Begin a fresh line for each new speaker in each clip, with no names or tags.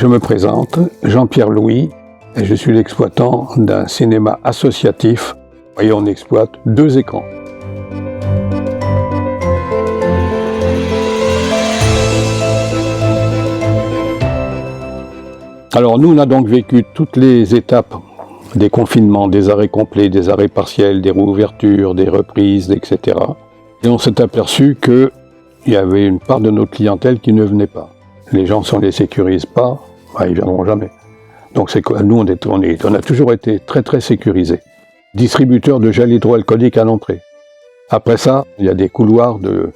Je me présente, Jean-Pierre Louis, et je suis l'exploitant d'un cinéma associatif et on exploite 2 écrans. Alors nous, on a donc vécu toutes les étapes des confinements, des arrêts complets, des arrêts partiels, des réouvertures, des reprises, etc. Et on s'est aperçu qu'il y avait une part de notre clientèle qui ne venait pas. Les gens, si on ne les sécurise pas, ils ne viendront jamais. Donc nous, on a toujours été très sécurisés. Distributeur de gel hydroalcoolique à l'entrée. Après ça, il y a des couloirs de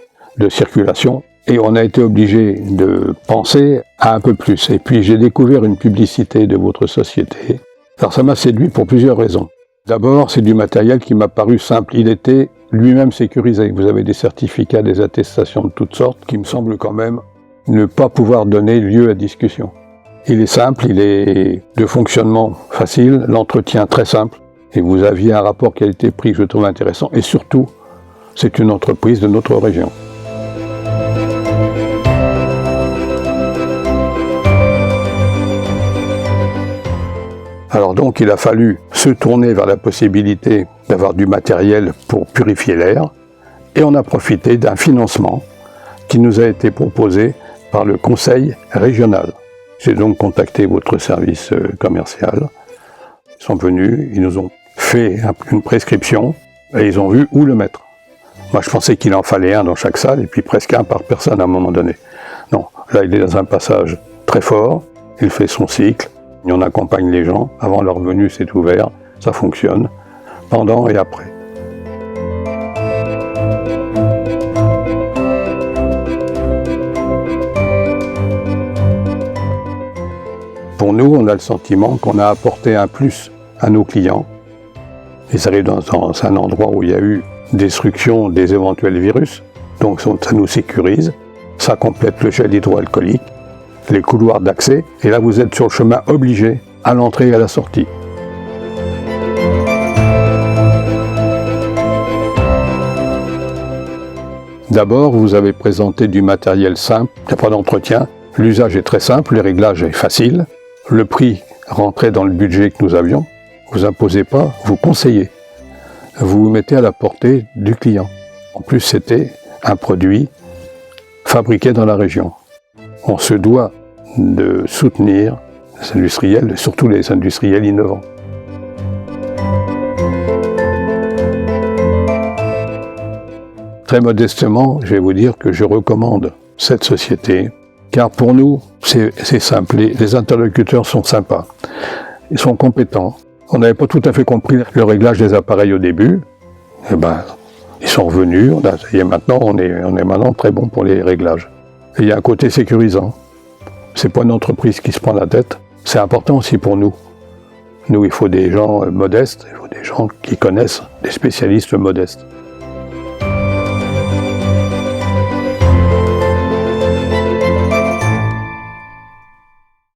circulation et on a été obligé de penser à un peu plus. Et puis j'ai découvert une publicité de votre société. Alors ça m'a séduit pour plusieurs raisons. D'abord, c'est du matériel qui m'a paru simple. Il était lui-même sécurisé. Vous avez des certificats, des attestations de toutes sortes qui me semblent quand même ne pas pouvoir donner lieu à discussion. Il est simple, il est de fonctionnement facile, l'entretien très simple. Et vous aviez un rapport qualité-prix que je trouve intéressant. Et surtout, c'est une entreprise de notre région. Alors donc, il a fallu se tourner vers la possibilité d'avoir du matériel pour purifier l'air. Et on a profité d'un financement qui nous a été proposé par le conseil régional. J'ai donc contacté votre service commercial. Ils sont venus, ils nous ont fait une prescription et ils ont vu où le mettre. Moi, je pensais qu'il en fallait un dans chaque salle et puis presque un par personne à un moment donné. Non, là, il est dans un passage très fort, il fait son cycle, et on accompagne les gens. Avant leur venue, c'est ouvert, ça fonctionne, pendant et après. Pour nous, on a le sentiment qu'on a apporté un plus à nos clients. Ils arrivent dans un endroit où il y a eu destruction des éventuels virus, donc ça nous sécurise. Ça complète le gel hydroalcoolique, les couloirs d'accès, et là vous êtes sur le chemin obligé à l'entrée et à la sortie. D'abord, vous avez présenté du matériel simple, il n'y a pas d'entretien, l'usage est très simple, les réglages est facile. Le prix rentrait dans le budget que nous avions. Vous imposez pas, vous conseillez. Vous vous mettez à la portée du client. En plus, c'était un produit fabriqué dans la région. On se doit de soutenir les industriels, surtout les industriels innovants. Très modestement, je vais vous dire que je recommande cette société. Car pour nous, c'est simple, les interlocuteurs sont sympas, ils sont compétents. On n'avait pas tout à fait compris le réglage des appareils au début, ils sont revenus, et maintenant on est maintenant très bon pour les réglages. Et il y a un côté sécurisant, c'est pas une entreprise qui se prend la tête, c'est important aussi pour nous. Nous, il faut des gens modestes, il faut des gens qui connaissent, des spécialistes modestes.